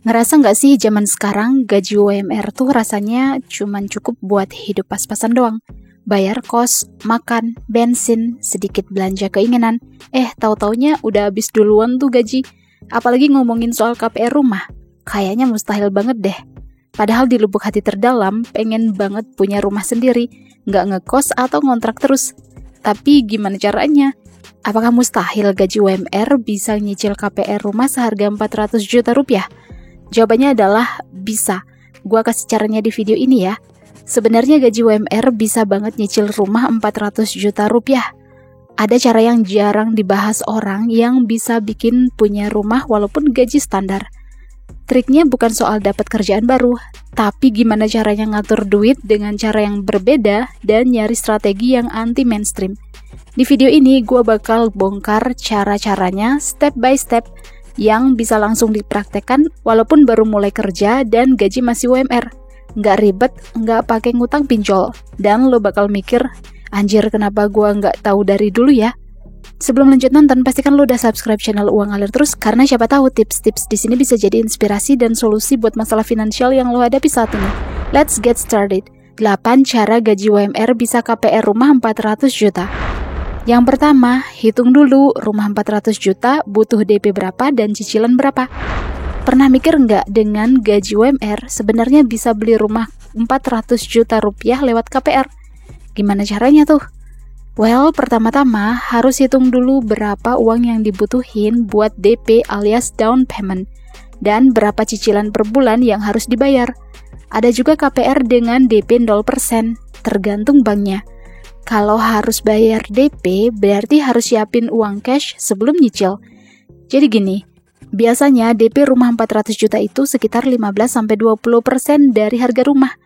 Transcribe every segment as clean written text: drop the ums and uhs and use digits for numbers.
Ngerasa nggak sih zaman sekarang gaji UMR tuh rasanya cuman cukup buat hidup pas-pasan doang. Bayar kos, makan, bensin, sedikit belanja keinginan. Tahu-taunya udah habis duluan tuh gaji. Apalagi ngomongin soal KPR rumah. Kayaknya mustahil banget deh. Padahal di lubuk hati terdalam pengen banget punya rumah sendiri. Nggak ngekos atau ngontrak terus. Tapi gimana caranya? Apakah mustahil gaji UMR bisa nyicil KPR rumah seharga 400 juta rupiah? Jawabannya adalah bisa. Gua kasih caranya di video ini ya. Sebenarnya gaji UMR bisa banget nyicil rumah 400 juta rupiah. Ada cara yang jarang dibahas orang yang bisa bikin punya rumah walaupun gaji standar. Triknya bukan soal dapat kerjaan baru, tapi gimana caranya ngatur duit dengan cara yang berbeda dan nyari strategi yang anti mainstream. Di video ini gue bakal bongkar cara-caranya step by step yang bisa langsung dipraktekkan walaupun baru mulai kerja dan gaji masih UMR. Nggak ribet, nggak pakai ngutang pinjol. Dan lo bakal mikir, anjir kenapa gua nggak tahu dari dulu ya? Sebelum lanjut nonton, pastikan lo udah subscribe channel Uang Ngalir Terus karena siapa tahu tips-tips di sini bisa jadi inspirasi dan solusi buat masalah finansial yang lo hadapi saat ini. Let's get started. 8 cara gaji UMR bisa KPR rumah 400 juta. Yang pertama, hitung dulu rumah 400 juta butuh DP berapa dan cicilan berapa. Pernah mikir nggak dengan gaji UMR sebenarnya bisa beli rumah 400 juta rupiah lewat KPR? Gimana caranya tuh? Well, pertama-tama harus hitung dulu berapa uang yang dibutuhin buat DP alias down payment dan berapa cicilan per bulan yang harus dibayar. Ada juga KPR dengan DP 0%, tergantung banknya. Kalau harus bayar DP, berarti harus siapin uang cash sebelum nyicil. Jadi gini, biasanya DP rumah 400 juta itu sekitar 15-20% dari harga rumah.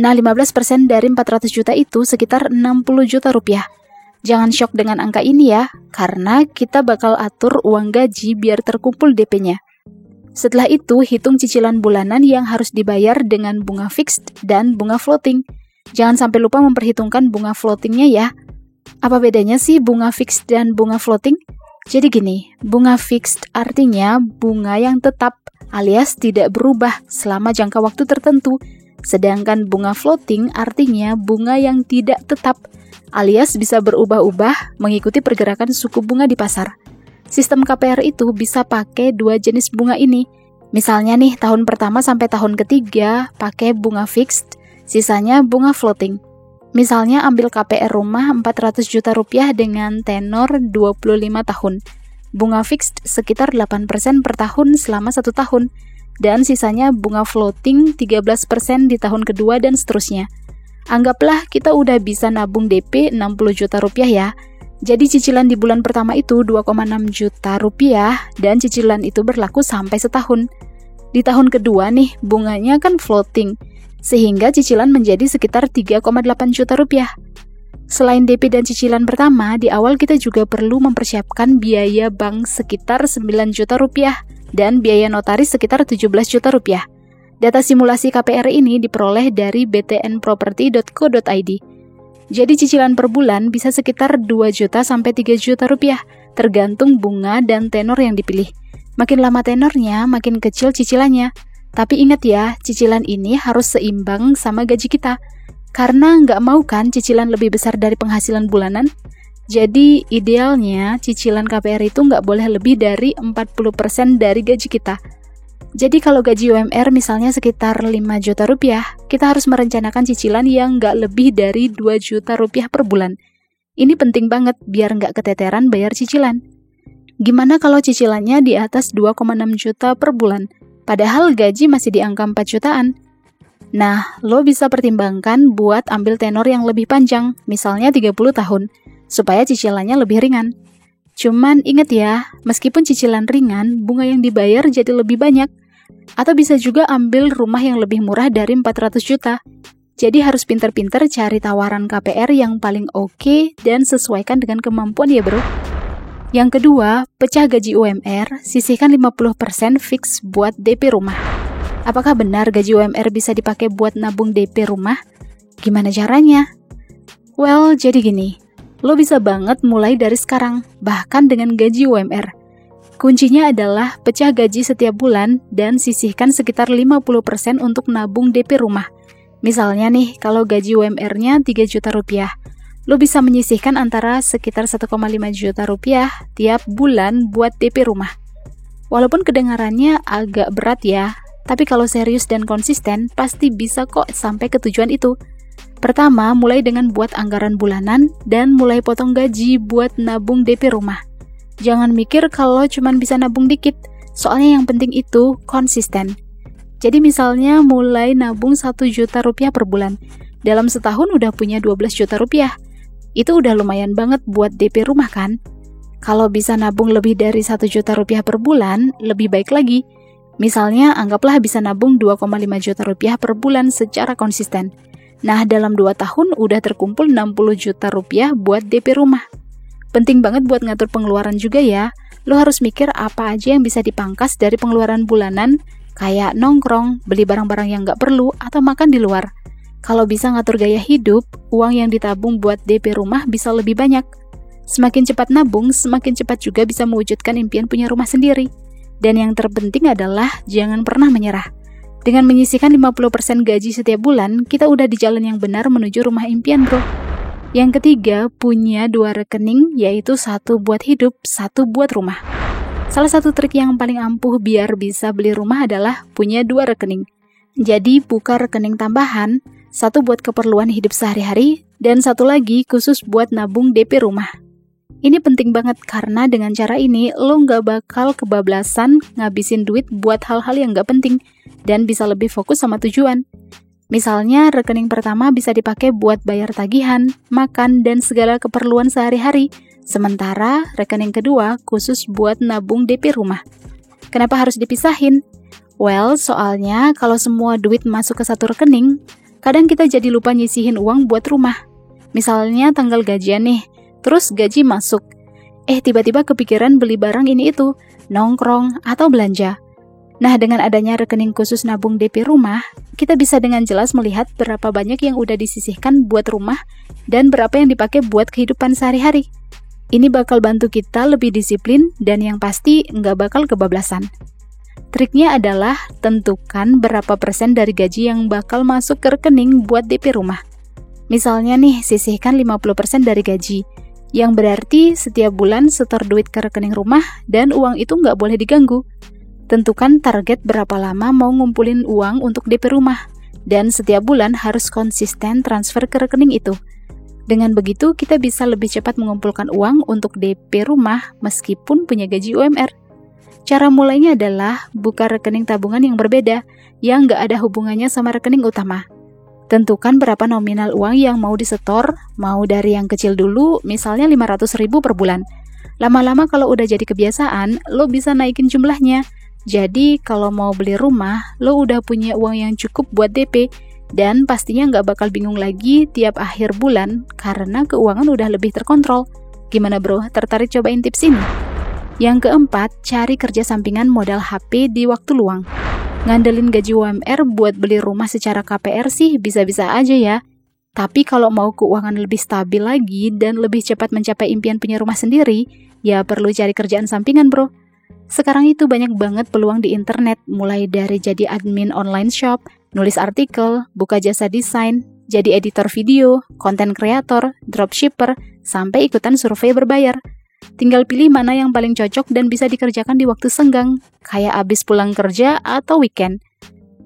Nah, 15% dari 400 juta itu sekitar 60 juta rupiah. Jangan shock dengan angka ini ya, karena kita bakal atur uang gaji biar terkumpul DP-nya. Setelah itu, hitung cicilan bulanan yang harus dibayar dengan bunga fixed dan bunga floating. Jangan sampai lupa memperhitungkan bunga floatingnya ya. Apa bedanya sih bunga fixed dan bunga floating? Jadi gini, bunga fixed artinya bunga yang tetap alias tidak berubah selama jangka waktu tertentu. Sedangkan bunga floating artinya bunga yang tidak tetap alias bisa berubah-ubah mengikuti pergerakan suku bunga di pasar. Sistem KPR itu bisa pakai 2 jenis bunga ini. Misalnya nih, tahun pertama sampai tahun ketiga pakai bunga fixed, sisanya bunga floating. Misalnya ambil KPR rumah 400 juta rupiah dengan tenor 25 tahun. Bunga fixed sekitar 8% per tahun selama 1 tahun. Dan sisanya bunga floating 13% di tahun kedua dan seterusnya. Anggaplah kita udah bisa nabung DP 60 juta rupiah ya. Jadi cicilan di bulan pertama itu 2,6 juta rupiah dan cicilan itu berlaku sampai setahun. Di tahun kedua nih bunganya kan floating, sehingga cicilan menjadi sekitar 3,8 juta rupiah. Selain DP dan cicilan pertama, di awal kita juga perlu mempersiapkan biaya bank sekitar 9 juta rupiah dan biaya notaris sekitar 17 juta rupiah. Data simulasi KPR ini diperoleh dari btnproperty.co.id. Jadi cicilan per bulan bisa sekitar 2 juta sampai 3 juta rupiah, tergantung bunga dan tenor yang dipilih. Makin lama tenornya, makin kecil cicilannya. Tapi ingat ya, cicilan ini harus seimbang sama gaji kita. Karena nggak mau kan cicilan lebih besar dari penghasilan bulanan? Jadi idealnya cicilan KPR itu nggak boleh lebih dari 40% dari gaji kita. Jadi kalau gaji UMR misalnya sekitar 5 juta rupiah, kita harus merencanakan cicilan yang nggak lebih dari 2 juta rupiah per bulan. Ini penting banget biar nggak keteteran bayar cicilan. Gimana kalau cicilannya di atas 2,6 juta per bulan? Padahal gaji masih di angka 4 jutaan. Nah, lo bisa pertimbangkan buat ambil tenor yang lebih panjang, misalnya 30 tahun, supaya cicilannya lebih ringan. Cuman ingat ya, meskipun cicilan ringan, bunga yang dibayar jadi lebih banyak. Atau bisa juga ambil rumah yang lebih murah dari 400 juta. Jadi harus pinter-pinter cari tawaran KPR yang paling oke dan sesuaikan dengan kemampuan ya bro. Yang kedua, pecah gaji UMR, sisihkan 50% fix buat DP rumah. Apakah benar gaji UMR bisa dipakai buat nabung DP rumah? Gimana caranya? Well, jadi gini, lo bisa banget mulai dari sekarang, bahkan dengan gaji UMR. Kuncinya adalah pecah gaji setiap bulan dan sisihkan sekitar 50% untuk nabung DP rumah. Misalnya nih, kalau gaji UMR-nya 3 juta rupiah, lo bisa menyisihkan antara sekitar 1,5 juta rupiah tiap bulan buat DP rumah. Walaupun kedengarannya agak berat ya, tapi kalau serius dan konsisten, pasti bisa kok sampai ke tujuan itu. Pertama, mulai dengan buat anggaran bulanan dan mulai potong gaji buat nabung DP rumah. Jangan mikir kalau cuman bisa nabung dikit, soalnya yang penting itu konsisten. Jadi misalnya mulai nabung 1 juta rupiah per bulan, dalam setahun udah punya 12 juta rupiah. Itu udah lumayan banget buat DP rumah kan? Kalau bisa nabung lebih dari 1 juta rupiah per bulan, lebih baik lagi. Misalnya anggaplah bisa nabung 2,5 juta rupiah per bulan secara konsisten. Nah, dalam 2 tahun udah terkumpul 60 juta rupiah buat DP rumah. Penting banget buat ngatur pengeluaran juga ya. Lo harus mikir apa aja yang bisa dipangkas dari pengeluaran bulanan, kayak nongkrong, beli barang-barang yang nggak perlu, atau makan di luar. Kalau bisa ngatur gaya hidup, uang yang ditabung buat DP rumah bisa lebih banyak. Semakin cepat nabung, semakin cepat juga bisa mewujudkan impian punya rumah sendiri. Dan yang terpenting adalah jangan pernah menyerah. Dengan menyisihkan 50% gaji setiap bulan, kita udah di jalan yang benar menuju rumah impian, bro. Yang ketiga, punya 2 rekening, yaitu 1 buat hidup, 1 buat rumah. Salah satu trik yang paling ampuh biar bisa beli rumah adalah punya 2 rekening. Jadi, buka rekening tambahan, 1 buat keperluan hidup sehari-hari, dan 1 lagi khusus buat nabung DP rumah. Ini penting banget karena dengan cara ini, lo nggak bakal kebablasan ngabisin duit buat hal-hal yang nggak penting, dan bisa lebih fokus sama tujuan. Misalnya, rekening pertama bisa dipakai buat bayar tagihan, makan, dan segala keperluan sehari-hari. Sementara, rekening kedua khusus buat nabung DP rumah. Kenapa harus dipisahin? Well, soalnya kalau semua duit masuk ke 1 rekening, kadang kita jadi lupa nyisihin uang buat rumah. Misalnya tanggal gajian nih, terus gaji masuk. Tiba-tiba kepikiran beli barang ini itu, nongkrong, atau belanja. Nah, dengan adanya rekening khusus nabung DP rumah, kita bisa dengan jelas melihat berapa banyak yang udah disisihkan buat rumah dan berapa yang dipakai buat kehidupan sehari-hari. Ini bakal bantu kita lebih disiplin dan yang pasti nggak bakal kebablasan. Triknya adalah tentukan berapa persen dari gaji yang bakal masuk ke rekening buat DP rumah. Misalnya nih, sisihkan 50% dari gaji, yang berarti setiap bulan setor duit ke rekening rumah dan uang itu nggak boleh diganggu. Tentukan target berapa lama mau ngumpulin uang untuk DP rumah, dan setiap bulan harus konsisten transfer ke rekening itu. Dengan begitu, kita bisa lebih cepat mengumpulkan uang untuk DP rumah meskipun punya gaji UMR. Cara mulainya adalah buka rekening tabungan yang berbeda, yang nggak ada hubungannya sama rekening utama. Tentukan berapa nominal uang yang mau disetor, mau dari yang kecil dulu, misalnya 500.000 per bulan. Lama-lama kalau udah jadi kebiasaan, lo bisa naikin jumlahnya. Jadi, kalau mau beli rumah, lo udah punya uang yang cukup buat DP, dan pastinya nggak bakal bingung lagi tiap akhir bulan, karena keuangan udah lebih terkontrol. Gimana bro, tertarik cobain tips ini? Yang keempat, cari kerja sampingan modal HP di waktu luang. Ngandelin gaji UMR buat beli rumah secara KPR sih bisa-bisa aja ya. Tapi kalau mau keuangan lebih stabil lagi dan lebih cepat mencapai impian punya rumah sendiri, ya perlu cari kerjaan sampingan bro. Sekarang itu banyak banget peluang di internet, mulai dari jadi admin online shop, nulis artikel, buka jasa desain, jadi editor video, konten kreator, dropshipper, sampai ikutan survei berbayar. Tinggal pilih mana yang paling cocok dan bisa dikerjakan di waktu senggang, kayak abis pulang kerja atau weekend.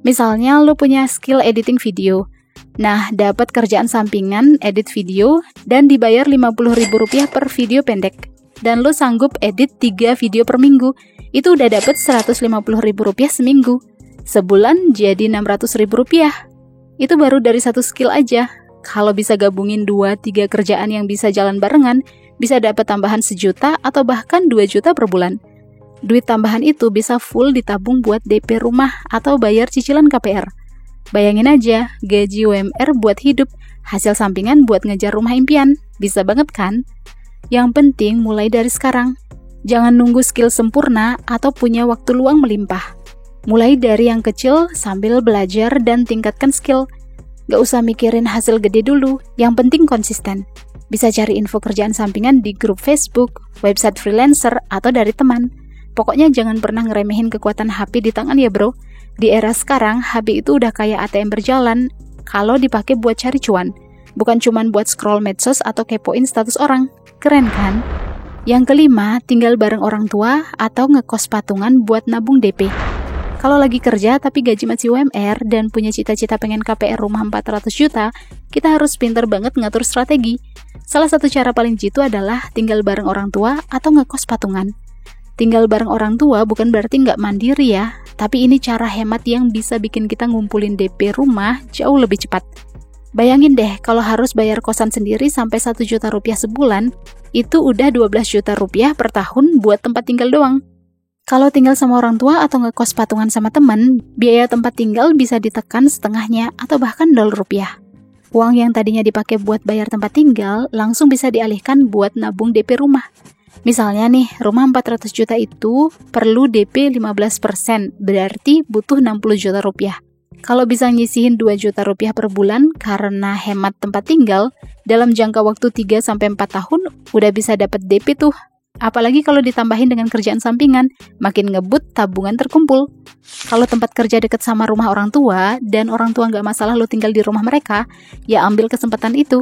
Misalnya lo punya skill editing video. Nah, dapat kerjaan sampingan edit video dan dibayar Rp50.000 per video pendek. Dan lo sanggup edit 3 video per minggu, itu udah dapet Rp150.000 seminggu. Sebulan jadi Rp600.000. Itu baru dari 1 skill aja. Kalau bisa gabungin 2-3 kerjaan yang bisa jalan barengan, bisa dapat tambahan 1 juta atau bahkan 2 juta per bulan. Duit tambahan itu bisa full ditabung buat DP rumah atau bayar cicilan KPR. Bayangin aja, gaji UMR buat hidup, hasil sampingan buat ngejar rumah impian. Bisa banget kan? Yang penting mulai dari sekarang. Jangan nunggu skill sempurna atau punya waktu luang melimpah. Mulai dari yang kecil sambil belajar dan tingkatkan skill. Gak usah mikirin hasil gede dulu, yang penting konsisten. Bisa cari info kerjaan sampingan di grup Facebook, website freelancer, atau dari teman. Pokoknya jangan pernah ngeremehin kekuatan HP di tangan ya bro. Di era sekarang, HP itu udah kayak ATM berjalan kalau dipakai buat cari cuan. Bukan cuman buat scroll medsos atau kepoin status orang. Keren kan? Yang kelima, tinggal bareng orang tua atau ngekos patungan buat nabung DP. Kalau lagi kerja tapi gaji masih UMR dan punya cita-cita pengen KPR rumah 400 juta, kita harus pinter banget ngatur strategi. Salah satu cara paling jitu adalah tinggal bareng orang tua atau ngekos patungan. Tinggal bareng orang tua bukan berarti nggak mandiri ya, tapi ini cara hemat yang bisa bikin kita ngumpulin DP rumah jauh lebih cepat. Bayangin deh kalau harus bayar kosan sendiri sampai 1 juta rupiah sebulan, itu udah 12 juta rupiah per tahun buat tempat tinggal doang. Kalau tinggal sama orang tua atau ngekos patungan sama temen, biaya tempat tinggal bisa ditekan setengahnya atau bahkan $0. Uang yang tadinya dipakai buat bayar tempat tinggal langsung bisa dialihkan buat nabung DP rumah. Misalnya nih, rumah 400 juta itu perlu DP 15%, berarti butuh 60 juta rupiah. Kalau bisa nyisihin 2 juta rupiah per bulan karena hemat tempat tinggal, dalam jangka waktu 3-4 tahun udah bisa dapat DP tuh. Apalagi kalau ditambahin dengan kerjaan sampingan, makin ngebut tabungan terkumpul. Kalau tempat kerja deket sama rumah orang tua, dan orang tua nggak masalah lo tinggal di rumah mereka, ya ambil kesempatan itu.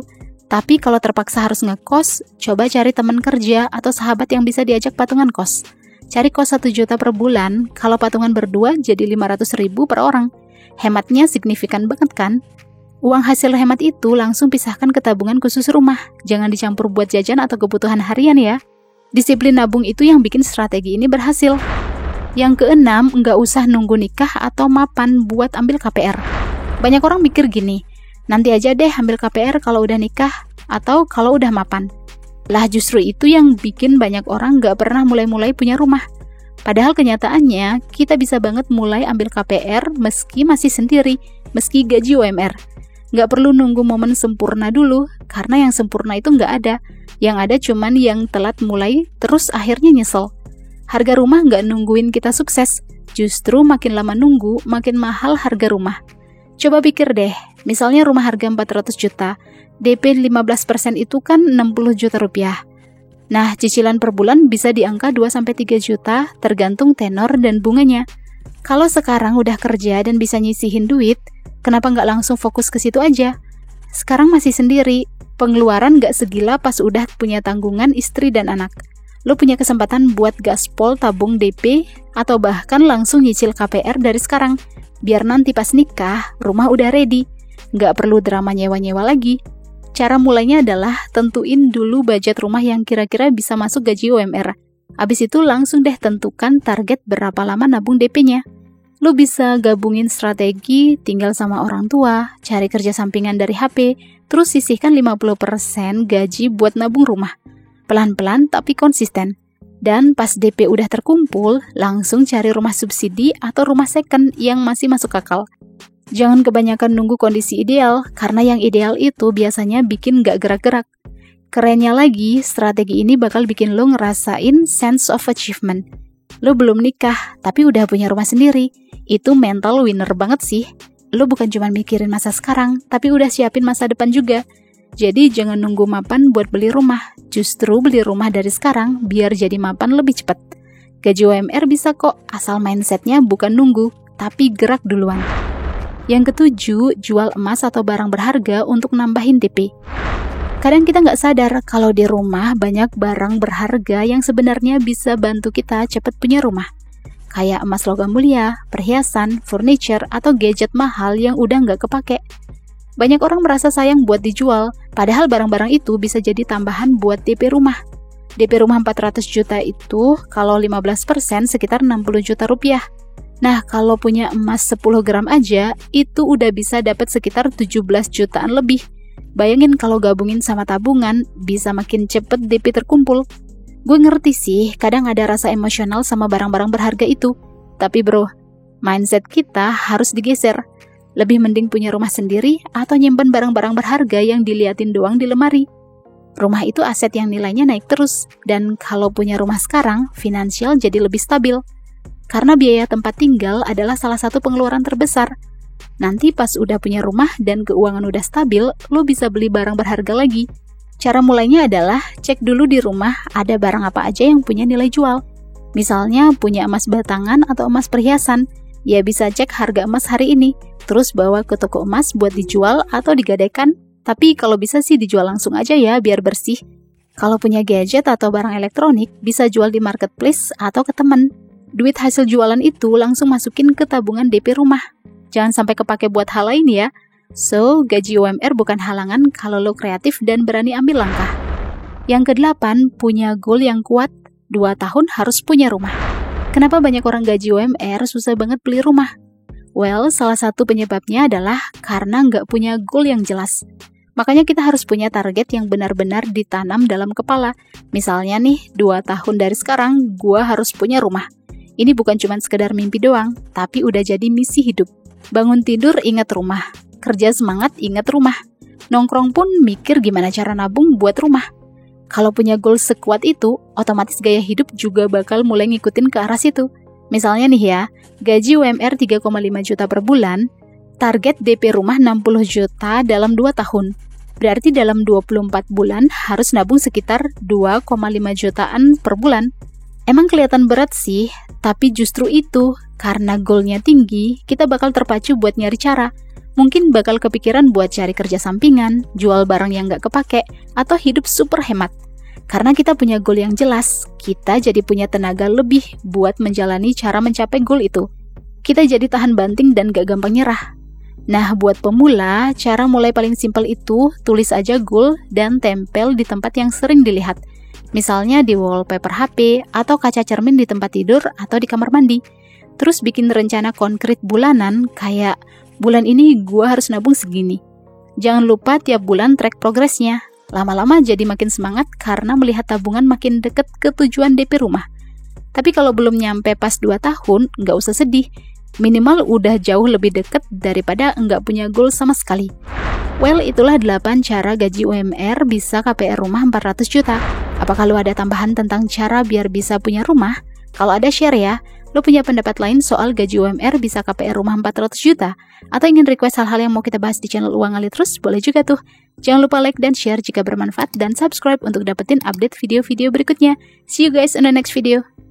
Tapi kalau terpaksa harus ngekos, coba cari teman kerja atau sahabat yang bisa diajak patungan kos. Cari kos 1 juta per bulan, kalau patungan berdua jadi 500.000 per orang. Hematnya signifikan banget kan? Uang hasil hemat itu langsung pisahkan ke tabungan khusus rumah. Jangan dicampur buat jajan atau kebutuhan harian ya. Disiplin nabung itu yang bikin strategi ini berhasil. Yang keenam, nggak usah nunggu nikah atau mapan buat ambil KPR. Banyak orang mikir gini, nanti aja deh ambil KPR kalau udah nikah atau kalau udah mapan. Lah justru itu yang bikin banyak orang nggak pernah mulai-mulai punya rumah. Padahal kenyataannya, kita bisa banget mulai ambil KPR meski masih sendiri, meski gaji UMR. Nggak perlu nunggu momen sempurna dulu, karena yang sempurna itu nggak ada. Yang ada cuman yang telat mulai, terus akhirnya nyesel. Harga rumah nggak nungguin kita sukses, justru makin lama nunggu, makin mahal harga rumah. Coba pikir deh, misalnya rumah harga 400 juta, DP 15% itu kan 60 juta rupiah. Nah, cicilan per bulan bisa di angka 2-3 juta, tergantung tenor dan bunganya. Kalau sekarang udah kerja dan bisa nyisihin duit, kenapa nggak langsung fokus ke situ aja? Sekarang masih sendiri, pengeluaran nggak segila pas udah punya tanggungan istri dan anak. Lo punya kesempatan buat gaspol tabung DP, atau bahkan langsung nyicil KPR dari sekarang. Biar nanti pas nikah, rumah udah ready. Nggak perlu drama nyewa-nyewa lagi. Cara mulainya adalah tentuin dulu budget rumah yang kira-kira bisa masuk gaji UMR. Abis itu langsung deh tentukan target berapa lama nabung DP-nya. Lo bisa gabungin strategi, tinggal sama orang tua, cari kerja sampingan dari HP, terus sisihkan 50% gaji buat nabung rumah. Pelan-pelan tapi konsisten. Dan pas DP udah terkumpul, langsung cari rumah subsidi atau rumah second yang masih masuk akal. Jangan kebanyakan nunggu kondisi ideal, karena yang ideal itu biasanya bikin gak gerak-gerak. Kerennya lagi, strategi ini bakal bikin lo ngerasain sense of achievement. Lo belum nikah, tapi udah punya rumah sendiri. Itu mental winner banget sih. Lo bukan cuma mikirin masa sekarang, tapi udah siapin masa depan juga. Jadi jangan nunggu mapan buat beli rumah. Justru beli rumah dari sekarang, biar jadi mapan lebih cepat. Gaji UMR bisa kok, asal mindsetnya bukan nunggu, tapi gerak duluan. Yang ketujuh, jual emas atau barang berharga untuk nambahin DP. Kadang kita nggak sadar kalau di rumah banyak barang berharga yang sebenarnya bisa bantu kita cepat punya rumah. Kayak emas logam mulia, perhiasan, furniture, atau gadget mahal yang udah nggak kepake. Banyak orang merasa sayang buat dijual, padahal barang-barang itu bisa jadi tambahan buat DP rumah. DP rumah 400 juta itu kalau 15% sekitar 60 juta rupiah. Nah, kalau punya emas 10 gram aja, itu udah bisa dapat sekitar 17 jutaan lebih. Bayangin kalau gabungin sama tabungan, bisa makin cepet DP terkumpul. Gue ngerti sih, kadang ada rasa emosional sama barang-barang berharga itu. Tapi bro, mindset kita harus digeser. Lebih mending punya rumah sendiri atau nyimpen barang-barang berharga yang diliatin doang di lemari. Rumah itu aset yang nilainya naik terus, dan kalau punya rumah sekarang, finansial jadi lebih stabil. Karena biaya tempat tinggal adalah salah satu pengeluaran terbesar. Nanti pas udah punya rumah dan keuangan udah stabil, lo bisa beli barang berharga lagi. Cara mulainya adalah cek dulu di rumah ada barang apa aja yang punya nilai jual. Misalnya punya emas batangan atau emas perhiasan, ya bisa cek harga emas hari ini, terus bawa ke toko emas buat dijual atau digadaikan. Tapi kalau bisa sih dijual langsung aja ya, biar bersih. Kalau punya gadget atau barang elektronik, bisa jual di marketplace atau ke teman. Duit hasil jualan itu langsung masukin ke tabungan DP rumah. Jangan sampai kepake buat hal lain ya. So, gaji UMR bukan halangan kalau lo kreatif dan berani ambil langkah. Yang ke-8, punya goal yang kuat, 2 tahun harus punya rumah. Kenapa banyak orang gaji UMR susah banget beli rumah? Well, salah satu penyebabnya adalah karena nggak punya goal yang jelas. Makanya kita harus punya target yang benar-benar ditanam dalam kepala. Misalnya nih, 2 tahun dari sekarang, gua harus punya rumah. Ini bukan cuma sekedar mimpi doang, tapi udah jadi misi hidup. Bangun tidur ingat rumah, kerja semangat ingat rumah. Nongkrong pun mikir gimana cara nabung buat rumah. Kalau punya goal sekuat itu, otomatis gaya hidup juga bakal mulai ngikutin ke arah situ. Misalnya nih ya, gaji UMR 3,5 juta per bulan, target DP rumah 60 juta dalam 2 tahun. Berarti dalam 24 bulan harus nabung sekitar 2,5 jutaan per bulan. Emang kelihatan berat sih, tapi justru itu, karena goalnya tinggi, kita bakal terpacu buat nyari cara. Mungkin bakal kepikiran buat cari kerja sampingan, jual barang yang nggak kepake, atau hidup super hemat. Karena kita punya goal yang jelas, kita jadi punya tenaga lebih buat menjalani cara mencapai goal itu. Kita jadi tahan banting dan gak gampang nyerah. Nah, buat pemula, cara mulai paling simpel itu, tulis aja goal dan tempel di tempat yang sering dilihat. Misalnya di wallpaper HP, atau kaca cermin di tempat tidur, atau di kamar mandi. Terus bikin rencana konkret bulanan, kayak bulan ini gua harus nabung segini. Jangan lupa tiap bulan track progresnya. Lama-lama jadi makin semangat karena melihat tabungan makin deket ke tujuan DP rumah. Tapi kalau belum nyampe pas 2 tahun, nggak usah sedih. Minimal udah jauh lebih deket daripada nggak punya goal sama sekali. Well, itulah 8 cara gaji UMR bisa KPR rumah 400 juta. Apakah lo ada tambahan tentang cara biar bisa punya rumah? Kalau ada, share ya. Lo punya pendapat lain soal gaji UMR bisa KPR rumah 400 juta? Atau ingin request hal-hal yang mau kita bahas di channel Uang Ngalir Terus? Boleh juga tuh. Jangan lupa like dan share jika bermanfaat dan subscribe untuk dapetin update video-video berikutnya. See you guys in the next video.